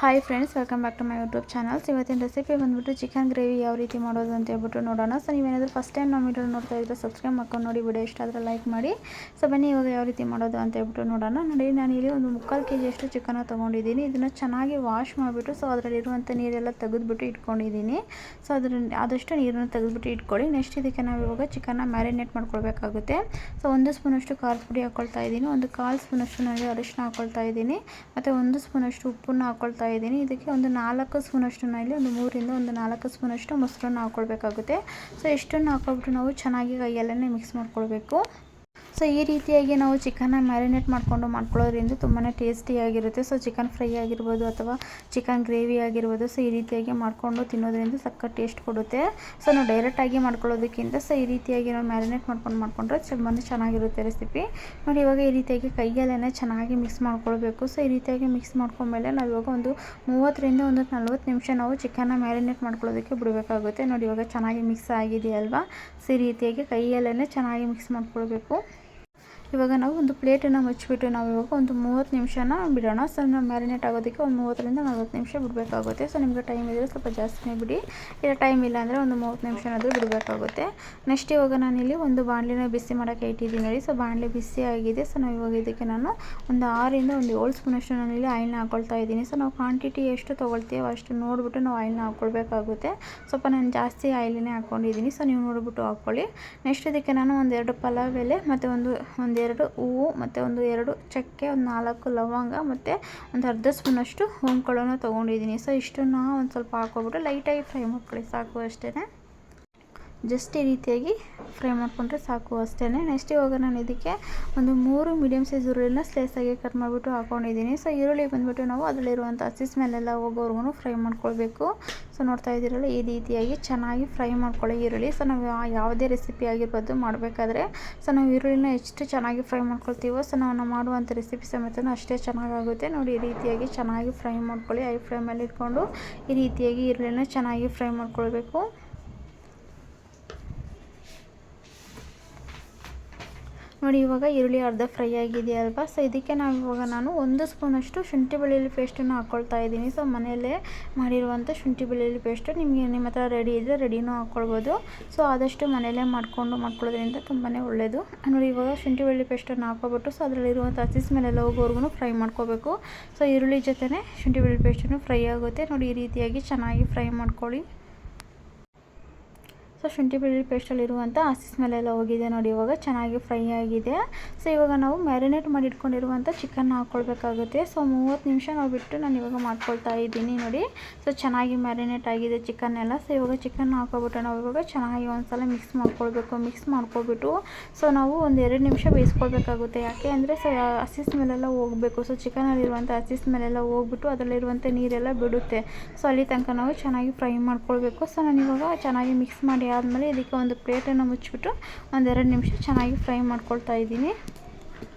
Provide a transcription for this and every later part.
Hi friends, welcome back to my YouTube channels. ಇವತ್ತಿನ recipe ಬಂದುಬಿಟ್ಟು chicken gravy ಯಾವ ರೀತಿ ಮಾಡೋದು ಅಂತ ಹೇಳ್ಬಿಟ್ಟು ನೋಡೋಣ. ಸೊ ನೀವೇನಾದರೂ ಫಸ್ಟ್ ಟೈಮ್ ನಮ್ಮ ವಿಡಿಯೋ ನೋಡ್ತಾ ಇದ್ದರೆ ಸಬ್ಸ್ಕ್ರೈಬ್ ಮಾಡ್ಕೊಂಡು ನೋಡಿ, ವಿಡಿಯೋ ಇಷ್ಟ ಆದರೆ ಲೈಕ್ ಮಾಡಿ. ಸೊ ಬನ್ನಿ ಇವಾಗ ಯಾವ ರೀತಿ ಮಾಡೋದು ಅಂತ ಹೇಳ್ಬಿಟ್ಟು ನೋಡೋಣ. ನೋಡಿ, ನಾನು ಇಲ್ಲಿ ಒಂದು 3/4 kg ಅಷ್ಟು ಚಿಕನ್ನ ತೊಗೊಂಡಿದ್ದೀನಿ. ಇದನ್ನು ಚೆನ್ನಾಗಿ ವಾಶ್ ಮಾಡಿಬಿಟ್ಟು ಸೊ ಅದರಲ್ಲಿರುವಂಥ ನೀರೆಲ್ಲ ತೆಗೆದುಬಿಟ್ಟು ಇಟ್ಕೊಂಡಿದ್ದೀನಿ. ಸೊ ಆದಷ್ಟು ನೀರನ್ನು ತೆಗೆದುಬಿಟ್ಟು ಇಟ್ಕೊಳ್ಳಿ. ನೆಕ್ಸ್ಟ್ ಇದಕ್ಕೆ ನಾವು ಇವಾಗ ಚಿಕನ್ನ ಮ್ಯಾರಿನೇಟ್ ಮಾಡ್ಕೊಳ್ಬೇಕಾಗುತ್ತೆ. ಸೊ 1 ಸ್ಪೂನಷ್ಟು ಖಾರದ ಪುಡಿ ಹಾಕ್ಕೊಳ್ತಾ ಇದ್ದೀನಿ, 1/4 ಸ್ಪೂನಷ್ಟು ನಾನು ಅರಿಶಿನ ಹಾಕ್ಕೊಳ್ತಾ ಇದ್ದೀನಿ, ಮತ್ತು 1 ಸ್ಪೂನಷ್ಟು ಉಪ್ಪನ್ನು ಹಾಕ್ಕೊಳ್ತಾ ಇದ್ದೀನಿ. ಇದಕ್ಕೆ ಒಂದು 4 ಸ್ಪೂನಷ್ಟು ಇಲ್ಲಿ ಒಂದು 3ರಿಂದ 4 ಸ್ಪೂನಷ್ಟು ಮೊಸರನ್ನು ಹಾಕ್ಕೊಳ್ಬೇಕಾಗುತ್ತೆ. ಸೊ ಇಷ್ಟನ್ನು ಹಾಕ್ಕೊಬಿಟ್ಟು ನಾವು ಚೆನ್ನಾಗಿ ಕೈಯಲ್ಲೇ ಮಿಕ್ಸ್ ಮಾಡ್ಕೊಳ್ಬೇಕು. ಸೊ ಈ ರೀತಿಯಾಗಿ ನಾವು ಚಿಕನ್ನ ಮ್ಯಾರಿನೇಟ್ ಮಾಡ್ಕೊಳ್ಳೋದ್ರಿಂದ ತುಂಬಾ ಟೇಸ್ಟಿಯಾಗಿರುತ್ತೆ. ಸೊ ಚಿಕನ್ ಫ್ರೈ ಆಗಿರ್ಬೋದು ಅಥವಾ ಚಿಕನ್ ಗ್ರೇವಿ ಆಗಿರ್ಬೋದು, ಸೊ ಈ ರೀತಿಯಾಗಿ ಮಾಡ್ಕೊಂಡು ತಿನ್ನೋದ್ರಿಂದ ಸಕ್ಕ ಟೇಸ್ಟ್ ಕೊಡುತ್ತೆ. ಸೊ ನಾವು ಡೈರೆಕ್ಟಾಗಿ ಮಾಡ್ಕೊಳ್ಳೋದಕ್ಕಿಂತ ಸೊ ಈ ರೀತಿಯಾಗಿ ನಾವು ಮ್ಯಾರಿನೇಟ್ ಮಾಡ್ಕೊಂಡ್ರೆ ತುಂಬಾ ಚೆನ್ನಾಗಿರುತ್ತೆ ರೆಸಿಪಿ. ನೋಡಿ, ಇವಾಗ ಈ ರೀತಿಯಾಗಿ ಕೈಯಲ್ಲೇ ಚೆನ್ನಾಗಿ ಮಿಕ್ಸ್ ಮಾಡ್ಕೊಳ್ಬೇಕು. ಸೊ ಈ ರೀತಿಯಾಗಿ ಮಿಕ್ಸ್ ಮಾಡ್ಕೊಂಡ್ಮೇಲೆ ನಾವು ಇವಾಗ ಒಂದು 30ರಿಂದ 40 ನಿಮಿಷ ನಾವು ಚಿಕನ್ನ ಮ್ಯಾರಿನೇಟ್ ಮಾಡ್ಕೊಳ್ಳೋದಕ್ಕೆ ಬಿಡಬೇಕಾಗುತ್ತೆ. ನೋಡಿ, ಇವಾಗ ಚೆನ್ನಾಗಿ ಮಿಕ್ಸ್ ಆಗಿದೆಯಲ್ವಾ. ಸೊ ಈ ರೀತಿಯಾಗಿ ಕೈಯಲ್ಲೇ ಚೆನ್ನಾಗಿ ಮಿಕ್ಸ್ ಮಾಡ್ಕೊಳ್ಬೇಕು. ಇವಾಗ ನಾವು ಒಂದು ಪ್ಲೇಟನ್ನು ಮುಚ್ಚಿಬಿಟ್ಟು ನಾವು ಇವಾಗ ಒಂದು 30 ನಿಮಿಷನ ಬಿಡೋಣ. ಸೊ ನಾವು ಮ್ಯಾರಿನೇಟ್ ಆಗೋದಕ್ಕೆ ಒಂದು 30ರಿಂದ 40 ನಿಮಿಷ ಬಿಡಬೇಕಾಗುತ್ತೆ. ಸೊ ನಿಮಗೆ ಟೈಮ್ ಇದ್ದರೆ ಸ್ವಲ್ಪ ಜಾಸ್ತಿನೇ ಬಿಡಿ, ಇಲ್ಲ ಟೈಮ್ ಇಲ್ಲ ಅಂದರೆ ಒಂದು 30 ನಿಮಿಷನಾದರೂ ಬಿಡಬೇಕಾಗುತ್ತೆ. ನೆಕ್ಸ್ಟ್ ಇವಾಗ ನಾನಿಲ್ಲಿ ಒಂದು ಬಾಣಲಿನ ಬಿಸಿ ಮಾಡೋಕ್ಕೆ ಇಟ್ಟಿದ್ದೀನಿ. ನೋಡಿ, ಸೊ ಬಾಣಲಿ ಬಿಸಿ ಆಗಿದೆ. ಸೊ ನಾವು ಇವಾಗ ಇದಕ್ಕೆ ನಾನು ಒಂದು 6ರಿಂದ 7 ಸ್ಪೂನಷ್ಟು ನಾನಿಲ್ಲಿ ಆಯಿಲ್ನ ಹಾಕ್ಕೊಳ್ತಾ ಇದ್ದೀನಿ. ಸೊ ನಾವು ಕ್ವಾಂಟಿಟಿ ಎಷ್ಟು ತೊಗೊಳ್ತೀವೋ ಅಷ್ಟು ನೋಡಿಬಿಟ್ಟು ನಾವು ಆಯಿಲ್ನ ಹಾಕ್ಕೊಳ್ಬೇಕಾಗುತ್ತೆ. ಸ್ವಲ್ಪ ನಾನು ಜಾಸ್ತಿ ಆಯಿಲನ್ನೇ ಹಾಕ್ಕೊಂಡಿದ್ದೀನಿ. ಸೊ ನೀವು ನೋಡಿಬಿಟ್ಟು ಹಾಕ್ಕೊಳ್ಳಿ. ನೆಕ್ಸ್ಟ್ ಇದಕ್ಕೆ ನಾನು 1-2 ಪಲಾವ್ ಎಲೆ ಮತ್ತು ಒಂದೆರಡು ಹೂವು ಮತ್ತು 2 ಚಕ್ಕೆ, 4 ಲವಂಗ ಮತ್ತು ಒಂದು ಅರ್ಧ ಸ್ಪೂನಷ್ಟು ಹೊಂಕೊಳ್ಳೋನು ತೊಗೊಂಡಿದ್ದೀನಿ. ಸೊ ಇಷ್ಟನ್ನು ಒಂದು ಸ್ವಲ್ಪ ಹಾಕ್ಕೊಬಿಟ್ಟು ಲೈಟಾಗಿ ಫ್ರೈ ಮಾಡ್ಕೊಳ್ಳಿ, ಸಾಕು ಅಷ್ಟೇ. ಜಸ್ಟ್ ಈ ರೀತಿಯಾಗಿ ಫ್ರೈ ಮಾಡಿಕೊಂಡ್ರೆ ಸಾಕು ಅಷ್ಟೇ. ನೆಕ್ಸ್ಟ್ ಇವಾಗ ನಾನು ಇದಕ್ಕೆ ಒಂದು 3 ಮೀಡಿಯಮ್ ಸೈಜ್ ಈರುಳ್ಳಿನ ಸ್ಲೈಸಾಗಿ ಕಟ್ ಮಾಡಿಬಿಟ್ಟು ಹಾಕ್ಕೊಂಡಿದ್ದೀನಿ. ಸೊ ಈರುಳ್ಳಿ ಬಂದುಬಿಟ್ಟು ನಾವು ಅದರಲ್ಲಿರುವಂಥ ಹಸಿ ಸ್ಮೆಲ್ಲೆಲ್ಲ ಹೋಗೋವರೆಗೂ ಫ್ರೈ ಮಾಡ್ಕೊಳ್ಬೇಕು. ಸೊ ನೋಡ್ತಾ ಇದ್ದೀರಲ್ಲ, ಈ ರೀತಿಯಾಗಿ ಚೆನ್ನಾಗಿ ಫ್ರೈ ಮಾಡ್ಕೊಳ್ಳಿ ಈರುಳ್ಳಿ. ಸೊ ನಾವು ಯಾವುದೇ ರೆಸಿಪಿ ಆಗಿರ್ಬೋದು ಮಾಡಬೇಕಾದ್ರೆ ಸೊ ನಾವು ಈರುಳ್ಳಿನ ಎಷ್ಟು ಚೆನ್ನಾಗಿ ಫ್ರೈ ಮಾಡ್ಕೊಳ್ತೀವೋ ಸೊ ನಾವು ಮಾಡುವಂಥ ರೆಸಿಪಿ ಸಮೇತ ಅಷ್ಟೇ ಚೆನ್ನಾಗಾಗುತ್ತೆ. ನೋಡಿ, ಈ ರೀತಿಯಾಗಿ ಚೆನ್ನಾಗಿ ಫ್ರೈ ಮಾಡ್ಕೊಳ್ಳಿ. ಐ ಫ್ಲೇಮಲ್ಲಿ ಇಟ್ಕೊಂಡು ಈ ರೀತಿಯಾಗಿ ಈರುಳ್ಳಿನ ಚೆನ್ನಾಗಿ ಫ್ರೈ ಮಾಡ್ಕೊಳ್ಬೇಕು. ನೋಡಿ, ಇವಾಗ ಈರುಳ್ಳಿ ಅರ್ಧ ಫ್ರೈ ಆಗಿದೆಯಲ್ವಾ. ಸೊ ಇದಕ್ಕೆ ನಾನು 1 ಸ್ಪೂನಷ್ಟು ಶುಂಠಿ ಬೆಳ್ಳುಳ್ಳಿ ಪೇಸ್ಟನ್ನು ಹಾಕ್ಕೊಳ್ತಾ ಇದ್ದೀನಿ. ಸೊ ಮನೆಯಲ್ಲೇ ಮಾಡಿರುವಂಥ ಶುಂಠಿ ಬೆಳ್ಳುಳ್ಳಿ ಪೇಸ್ಟು ನಿಮ್ಮ ಹತ್ರ ರೆಡಿ ಇದ್ದರೆ ರೆಡಿನೂ ಹಾಕ್ಕೊಳ್ಬೋದು. ಸೊ ಆದಷ್ಟು ಮನೆಯಲ್ಲೇ ಮಾಡ್ಕೊಳ್ಳೋದ್ರಿಂದ ತುಂಬಾ ಒಳ್ಳೆಯದು. ನೋಡಿ, ಇವಾಗ ಶುಂಠಿ ಬೆಳ್ಳುಳ್ಳಿ ಪೇಸ್ಟನ್ನು ಹಾಕ್ಕೊಬಿಟ್ಟು ಸೊ ಅದರಲ್ಲಿರುವಂಥ ಹಸಿ ಸ್ಮೆಲ್ಲೆಲ್ಲ ಹೋಗೋವರೆಗೂ ಫ್ರೈ ಮಾಡ್ಕೋಬೇಕು. ಸೊ ಈರುಳ್ಳಿ ಜೊತೆನೇ ಶುಂಠಿ ಬೆಳ್ಳುಳ್ಳಿ ಪೇಸ್ಟನ್ನು ಫ್ರೈ ಆಗುತ್ತೆ. ನೋಡಿ, ಈ ರೀತಿಯಾಗಿ ಚೆನ್ನಾಗಿ ಫ್ರೈ ಮಾಡ್ಕೊಳ್ಳಿ. ಸೊ ಶುಂಠಿ ಬೆಳ್ಳುಳ್ಳಿ ಪೇಸ್ಟಲ್ಲಿರುವಂಥ ಹಸಿ ಸ್ಮೆಲ್ಲೆಲ್ಲ ಹೋಗಿದೆ. ನೋಡಿ, ಇವಾಗ ಚೆನ್ನಾಗಿ ಫ್ರೈ ಆಗಿದೆ. ಸೊ ಇವಾಗ ನಾವು ಮ್ಯಾರಿನೇಟ್ ಮಾಡಿ ಇಟ್ಕೊಂಡಿರುವಂಥ ಚಿಕನ್ನ ಹಾಕ್ಕೊಳ್ಬೇಕಾಗುತ್ತೆ. ಸೊ 30 ನಿಮಿಷ ನಾವು ಬಿಟ್ಟು ನಾನು ಇವಾಗ ಮಾಡ್ಕೊಳ್ತಾ ಇದ್ದೀನಿ. ನೋಡಿ, ಸೊ ಚೆನ್ನಾಗಿ ಮ್ಯಾರಿನೇಟ್ ಆಗಿದೆ ಚಿಕನ್ ಎಲ್ಲ. ಸೊ ಇವಾಗ ಚಿಕನ್ ಹಾಕ್ಕೊಬಿಟ್ಟು ನಾವು ಇವಾಗ ಚೆನ್ನಾಗಿ ಒಂದ್ಸಲ ಮಿಕ್ಸ್ ಮಾಡ್ಕೊಳ್ಬಿಟ್ಟು ಸೊ ನಾವು ಒಂದು 2 ನಿಮಿಷ ಬೇಯಿಸ್ಕೊಳ್ಬೇಕಾಗುತ್ತೆ. ಯಾಕೆ ಅಂದರೆ ಸೊ ಹಸಿ ಸ್ಮೆಲ್ಲೆಲ್ಲ ಹೋಗಬೇಕು. ಸೊ ಚಿಕನಲ್ಲಿರುವಂಥ ಹಸಿ ಸ್ಮೆಲ್ಲೆಲ್ಲ ಹೋಗ್ಬಿಟ್ಟು ಅದರಲ್ಲಿರುವಂಥ ನೀರೆಲ್ಲ ಬಿಡುತ್ತೆ. ಸೊ ಅಲ್ಲಿ ತನಕ ನಾವು ಚೆನ್ನಾಗಿ ಫ್ರೈ ಮಾಡ್ಕೊಳ್ಬೇಕು. ಸೊ ನಾನು ಇವಾಗ ಚೆನ್ನಾಗಿ ಮಿಕ್ಸ್ ಮಾಡಿ ಆದಮೇಲೆ ಇದಕ್ಕೆ ಒಂದು ಪ್ಲೇಟನ್ನು ಮುಚ್ಚಿಬಿಟ್ಟು 1-2 ನಿಮಿಷ ಚೆನ್ನಾಗಿ ಫ್ರೈ ಮಾಡ್ಕೊಳ್ತಾ ಇದ್ದೀನಿ.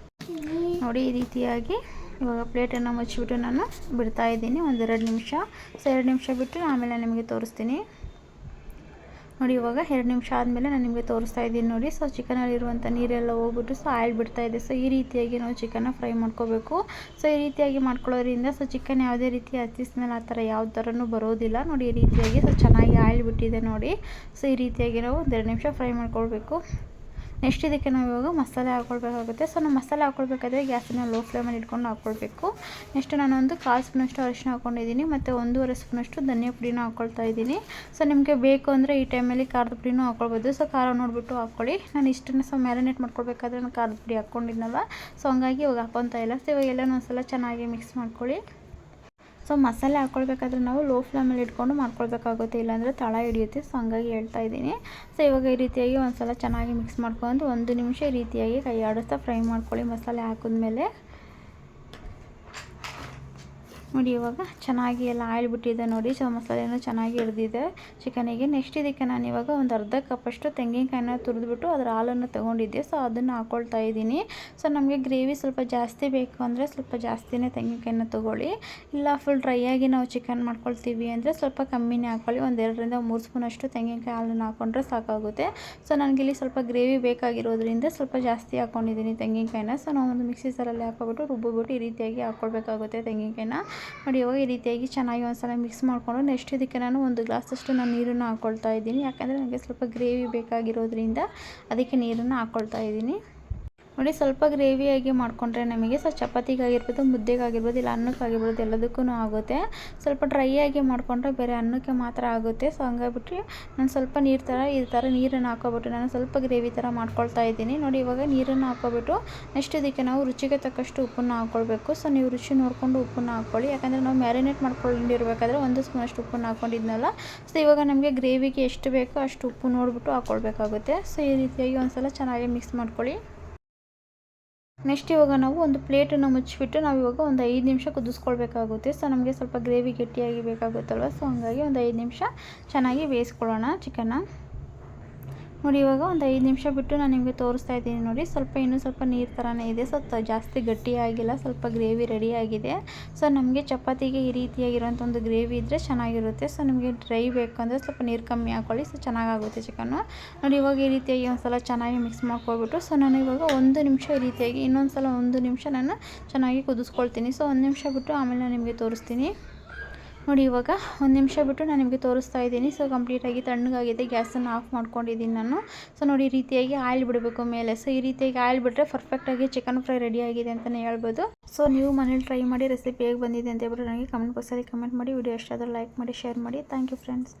ನೋಡಿ, ಈ ರೀತಿಯಾಗಿ ಇವಾಗ ಪ್ಲೇಟನ್ನು ಮುಚ್ಚಿಬಿಟ್ಟು ನಾನು ಬಿಡ್ತಾ ಇದ್ದೀನಿ 1-2 ನಿಮಿಷ. ಸೊ 2 ನಿಮಿಷ ಬಿಟ್ಟು ಆಮೇಲೆ ನಿಮಗೆ ತೋರಿಸ್ತೀನಿ. ನೋಡಿ, ಇವಾಗ 2 ನಿಮಿಷ ಆದಮೇಲೆ ನಾನು ನಿಮಗೆ ತೋರಿಸ್ತಾ ಇದ್ದೀನಿ. ನೋಡಿ, ಸೊ ಚಿಕನಲ್ಲಿರುವಂಥ ನೀರೆಲ್ಲ ಹೋಗ್ಬಿಟ್ಟು ಸೊ ಆಯಿಲ್ ಬಿಡ್ತಾ ಇದೆ. ಸೊ ಈ ರೀತಿಯಾಗಿ ನಾವು ಚಿಕನ್ನ ಫ್ರೈ ಮಾಡ್ಕೋಬೇಕು. ಸೊ ಈ ರೀತಿಯಾಗಿ ಮಾಡ್ಕೊಳ್ಳೋದ್ರಿಂದ ಸೊ ಚಿಕನ್ ಯಾವುದೇ ರೀತಿ ಹಸಿ ಸ್ಮೆಲ್ ಆ ಥರ ಯಾವ ಥರನೂ ಬರೋದಿಲ್ಲ. ನೋಡಿ, ಈ ರೀತಿಯಾಗಿ ಸೊ ಚೆನ್ನಾಗಿ ಆಯಿಲ್ ಬಿಟ್ಟಿದೆ. ನೋಡಿ, ಸೊ ಈ ರೀತಿಯಾಗಿ ನಾವು 1-2 ನಿಮಿಷ ಫ್ರೈ ಮಾಡ್ಕೊಳ್ಬೇಕು. ನೆಕ್ಸ್ಟ್ ಇದಕ್ಕೆ ನಾವು ಇವಾಗ ಮಸಾಲೆ ಹಾಕ್ಕೊಳ್ಬೇಕಾಗುತ್ತೆ. ಸೊ ನಾವು ಮಸಾಲೆ ಹಾಕ್ಕೊಳ್ಬೇಕಾದ್ರೆ ಗ್ಯಾಸನ್ನು ಲೋ ಫ್ಲೇಮಲ್ಲಿ ಇಟ್ಕೊಂಡು ಹಾಕ್ಕೊಳ್ಬೇಕು. ನೆಕ್ಸ್ಟ್ ನಾನು ಒಂದು 1/4 ಸ್ಪೂನಷ್ಟು ಅರಿಶಿನ ಹಾಕ್ಕೊಂಡಿದ್ದೀನಿ ಮತ್ತು 1.5 ಸ್ಪೂನಷ್ಟು ಧನಿಯಾ ಪುಡಿನೂ ಹಾಕ್ಕೊಳ್ತಾ ಇದ್ದೀನಿ. ಸೊ ನಿಮಗೆ ಬೇಕು ಅಂದರೆ ಈ ಟೈಮಲ್ಲಿ ಖಾರದ ಪುಡಿನೂ ಹಾಕ್ಕೊಳ್ಬೋದು. ಸೊ ಖಾರ ನೋಡಿಬಿಟ್ಟು ಹಾಕ್ಕೊಳ್ಳಿ. ನಾನು ಇಷ್ಟನ್ನು ಸೊ ಮ್ಯಾರಿನೇಟ್ ಮಾಡ್ಕೊಳ್ಬೇಕಾದ್ರೆ ನಾನು ಖಾರದ ಪುಡಿ ಹಾಕ್ಕೊಂಡಿದ್ನಲ್ಲ, ಸೊ ಹಂಗಾಗಿ ಇವಾಗ ಹಾಕ್ಕೊತಾ ಇಲ್ಲ. ಸೊ ಇವಾಗ ಎಲ್ಲನೂ ಒಂದ್ಸಲ ಚೆನ್ನಾಗಿ ಮಿಕ್ಸ್ ಮಾಡ್ಕೊಳ್ಳಿ. ಸೊ ಮಸಾಲೆ ಹಾಕ್ಕೊಳ್ಬೇಕಾದ್ರೆ ನಾವು ಲೋ ಫ್ಲೇಮಲ್ಲಿ ಇಟ್ಕೊಂಡು ಮಾಡ್ಕೊಳ್ಬೇಕಾಗುತ್ತೆ, ಇಲ್ಲಾಂದರೆ ತಳ ಹಿಡಿಯುತ್ತೆ. ಸೊ ಹಂಗಾಗಿ ಹೇಳ್ತಾ ಇದ್ದೀನಿ. ಸೊ ಇವಾಗ ಈ ರೀತಿಯಾಗಿ ಒಂದ್ಸಲ ಚೆನ್ನಾಗಿ ಮಿಕ್ಸ್ ಮಾಡ್ಕೊಂಡು 1 ನಿಮಿಷ ಈ ರೀತಿಯಾಗಿ ಕೈ ಆಡಿಸ್ತಾ ಫ್ರೈ ಮಾಡ್ಕೊಳ್ಳಿ ಮಸಾಲೆ ಹಾಕಿದ್ಮೇಲೆ. ನೋಡಿ, ಇವಾಗ ಚೆನ್ನಾಗಿ ಎಲ್ಲ ಆಯಿಲ್ ಬಿಟ್ಟಿದೆ. ನೋಡಿ, ಸೊ ಮಸಾಲೆನೂ ಚೆನ್ನಾಗಿ ಹಿಡಿದಿದೆ ಚಿಕನಿಗೆ. ನೆಕ್ಸ್ಟ್ ಇದಕ್ಕೆ ನಾನು ಇವಾಗ ಒಂದು ಅರ್ಧ ಕಪ್ಪಷ್ಟು ತೆಂಗಿನಕಾಯಿನ ತುರಿದ್ಬಿಟ್ಟು ಅದರ ಹಾಲನ್ನು ತೊಗೊಂಡಿದ್ದೆ. ಸೊ ಅದನ್ನು ಹಾಕ್ಕೊಳ್ತಾ ಇದ್ದೀನಿ. ಸೊ ನಮಗೆ ಗ್ರೇವಿ ಸ್ವಲ್ಪ ಜಾಸ್ತಿ ಬೇಕು ಅಂದರೆ ಸ್ವಲ್ಪ ಜಾಸ್ತಿನೇ ತೆಂಗಿನಕಾಯಿನ ತೊಗೊಳ್ಳಿ. ಇಲ್ಲ ಫುಲ್ ಡ್ರೈಯಾಗಿ ನಾವು ಚಿಕನ್ ಮಾಡ್ಕೊಳ್ತೀವಿ ಅಂದರೆ ಸ್ವಲ್ಪ ಕಮ್ಮಿನೇ ಹಾಕ್ಕೊಳ್ಳಿ. 1-2ರಿಂದ 3 ಸ್ಪೂನಷ್ಟು ತೆಂಗಿನಕಾಯಿ ಹಾಲನ್ನು ಹಾಕ್ಕೊಂಡ್ರೆ ಸಾಕಾಗುತ್ತೆ. ಸೊ ನನಗಿಲ್ಲಿ ಸ್ವಲ್ಪ ಗ್ರೇವಿ ಬೇಕಾಗಿರೋದ್ರಿಂದ ಸ್ವಲ್ಪ ಜಾಸ್ತಿ ಹಾಕ್ಕೊಂಡಿದ್ದೀನಿ ತೆಂಗಿನಕಾಯಿನ. ಸೊ ನಾವು ಒಂದು ಮಿಕ್ಸಿ ಜಾರಲ್ಲಿ ಹಾಕ್ಕೊಬಿಟ್ಟು ರುಬ್ಬಿಬಿಟ್ಟು ಈ ರೀತಿಯಾಗಿ ಹಾಕ್ಕೊಳ್ಬೇಕಾಗುತ್ತೆ ತೆಂಗಿನಕಾಯಿನ. ನೋಡಿ ಇವಾಗ ಈ ರೀತಿಯಾಗಿ ಚೆನ್ನಾಗಿ ಒಂದ್ಸಲ ಮಿಕ್ಸ್ ಮಾಡಿಕೊಂಡು ನೆಕ್ಸ್ಟ್ ಇದಕ್ಕೆ ನಾನು 1 ಗ್ಲಾಸಷ್ಟು ನಾನು ನೀರನ್ನು ಹಾಕ್ಕೊಳ್ತಾ ಇದ್ದೀನಿ. ಯಾಕಂದರೆ ನನಗೆ ಸ್ವಲ್ಪ ಗ್ರೇವಿ ಬೇಕಾಗಿರೋದ್ರಿಂದ ಅದಕ್ಕೆ ನೀರನ್ನು ಹಾಕ್ಕೊಳ್ತಾ ಇದ್ದೀನಿ. ನೋಡಿ ಸ್ವಲ್ಪ ಗ್ರೇವಿಯಾಗಿ ಮಾಡಿಕೊಂಡ್ರೆ ನಮಗೆ ಚಪಾತಿಗಾಗಿರ್ಬೋದು, ಮುದ್ದೆಗಾಗಿರ್ಬೋದು, ಇಲ್ಲ ಅನ್ನಕ್ಕಾಗಿರ್ಬೋದು ಎಲ್ಲದಕ್ಕೂ ಆಗುತ್ತೆ. ಸ್ವಲ್ಪ ಡ್ರೈ ಆಗಿ ಮಾಡಿಕೊಂಡ್ರೆ ಬೇರೆ ಅನ್ನಕ್ಕೆ ಮಾತ್ರ ಆಗುತ್ತೆ. ಸೊ ಹಂಗಾಗ್ಬಿಟ್ಟು ನಾನು ಸ್ವಲ್ಪ ಈ ಥರ ನೀರನ್ನು ಹಾಕ್ಕೊಬಿಟ್ಟು ನಾನು ಸ್ವಲ್ಪ ಗ್ರೇವಿ ಥರ ಮಾಡ್ಕೊಳ್ತಾ ಇದ್ದೀನಿ. ನೋಡಿ ಇವಾಗ ನೀರನ್ನು ಹಾಕ್ಕೊಬಿಟ್ಟು ನೆಕ್ಸ್ಟ್ ಇದಕ್ಕೆ ನಾವು ರುಚಿಗೆ ತಕ್ಕಷ್ಟು ಉಪ್ಪನ್ನು ಹಾಕ್ಕೊಳ್ಬೇಕು. ಸೊ ನೀವು ರುಚಿ ನೋಡಿಕೊಂಡು ಉಪ್ಪನ್ನು ಹಾಕ್ಕೊಳ್ಳಿ. ಯಾಕಂದರೆ ನಾವು ಮ್ಯಾರಿನೇಟ್ ಮಾಡ್ಕೊಂಡಿರಬೇಕಾದ್ರೆ 1 ಸ್ಪೂನಷ್ಟು ಉಪ್ಪನ್ನು ಹಾಕ್ಕೊಂಡಿದ್ನಲ್ಲ. ಸೊ ಇವಾಗ ನಮಗೆ ಗ್ರೇವಿಗೆ ಎಷ್ಟು ಬೇಕೋ ಅಷ್ಟು ಉಪ್ಪು ನೋಡಿಬಿಟ್ಟು ಹಾಕ್ಕೊಳ್ಬೇಕಾಗುತ್ತೆ. ಸೊ ಈ ರೀತಿಯಾಗಿ ಒಂದ್ಸಲ ಚೆನ್ನಾಗಿ ಮಿಕ್ಸ್ ಮಾಡ್ಕೊಳ್ಳಿ. ನೆಕ್ಸ್ಟ್ ಇವಾಗ ನಾವು ಒಂದು ಪ್ಲೇಟನ್ನು ಮುಚ್ಚಿಬಿಟ್ಟು ನಾವು ಇವಾಗ ಒಂದು 5 ನಿಮಿಷ ಕುದಿಸ್ಕೊಳ್ಬೇಕಾಗುತ್ತೆ. ಸೊ ನಮಗೆ ಸ್ವಲ್ಪ ಗ್ರೇವಿ ಗಟ್ಟಿಯಾಗಿ ಬೇಕಾಗುತ್ತಲ್ವ. ಸೊ ಹಾಗಾಗಿ ಒಂದು 5 ನಿಮಿಷ ಚೆನ್ನಾಗಿ ಬೇಯಿಸ್ಕೊಳ್ಳೋಣ ಚಿಕನ್ನ. ನೋಡಿ ಇವಾಗ ಒಂದು 5 ನಿಮಿಷ ಬಿಟ್ಟು ನಾನು ನಿಮಗೆ ತೋರಿಸ್ತಾ ಇದ್ದೀನಿ. ನೋಡಿ ಇನ್ನೂ ಸ್ವಲ್ಪ ನೀರು ಥರನೇ ಇದೆ. ಸೊ ಜಾಸ್ತಿ ಗಟ್ಟಿಯಾಗಿಲ್ಲ, ಸ್ವಲ್ಪ ಗ್ರೇವಿ ರೆಡಿಯಾಗಿದೆ. ಸೊ ನಮಗೆ ಚಪಾತಿಗೆ ಈ ರೀತಿಯಾಗಿರೋಂಥ ಒಂದು ಗ್ರೇವಿ ಇದ್ದರೆ ಚೆನ್ನಾಗಿರುತ್ತೆ. ಸೊ ನಿಮಗೆ ಡ್ರೈ ಬೇಕಂದರೆ ಸ್ವಲ್ಪ ನೀರು ಕಮ್ಮಿ ಹಾಕ್ಕೊಳ್ಳಿ. ಸೊ ಚೆನ್ನಾಗಾಗುತ್ತೆ ಚಿಕನ್ನು. ನೋಡಿ ಇವಾಗ ಈ ರೀತಿಯಾಗಿ ಒಂದು ಸಲ ಚೆನ್ನಾಗಿ ಮಿಕ್ಸ್ ಮಾಡ್ಕೊಳ್ಬಿಟ್ಟು ಸೊ ನಾನು ಇವಾಗ 1 ನಿಮಿಷ ಈ ರೀತಿಯಾಗಿ ಇನ್ನೊಂದು ಸಲ 1 ನಿಮಿಷ ನಾನು ಚೆನ್ನಾಗಿ ಕುದಿಸ್ಕೊಳ್ತೀನಿ. ಸೊ 1 ನಿಮಿಷ ಬಿಟ್ಟು ಆಮೇಲೆ ನಾನು ನಿಮಗೆ ತೋರಿಸ್ತೀನಿ. ನೋಡಿ ಇವಾಗ 1 ನಿಮಿಷ ಬಿಟ್ಟು ನಾನು ನಿಮಗೆ ತೋರಿಸ್ತಾ ಇದ್ದೀನಿ. ಸೊ ಕಂಪ್ಲೀಟಾಗಿ ತಣ್ಣಗಾಗಿದೆ. ಗ್ಯಾಸನ್ನು ಆಫ್ ಮಾಡ್ಕೊಂಡಿದ್ದೀನಿ ನಾನು. ಸೊ ನೋಡಿ ಈ ರೀತಿಯಾಗಿ ಆಯಿಲ್ ಬಿಡಬೇಕು ಮೇಲೆ. ಸೊ ಈ ರೀತಿಯಾಗಿ ಆಯಿಲ್ ಬಿಟ್ಟರೆ ಪರ್ಫೆಕ್ಟಾಗಿ ಚಿಕನ್ ಫ್ರೈ ರೆಡಿಯಾಗಿದೆ ಅಂತಲೇ ಹೇಳ್ಬೋದು. ಸೊ ನೀವು ಮನೇಲಿ ಟ್ರೈ ಮಾಡಿ ರೆಸಿಪಿ ಹೇಗೆ ಬಂದಿದೆ ಅಂತ ಹೇಳ್ಬಿಟ್ಟು ನನಗೆ ಕಮೆಂಟ್ ಬಾಕ್ಸಲ್ಲಿ ಕಮೆಂಟ್ ಮಾಡಿ. ವಿಡಿಯೋ ಇಷ್ಟ ಆದರೆ ಲೈಕ್ ಮಾಡಿ, ಶೇರ್ ಮಾಡಿ. Thank you friends.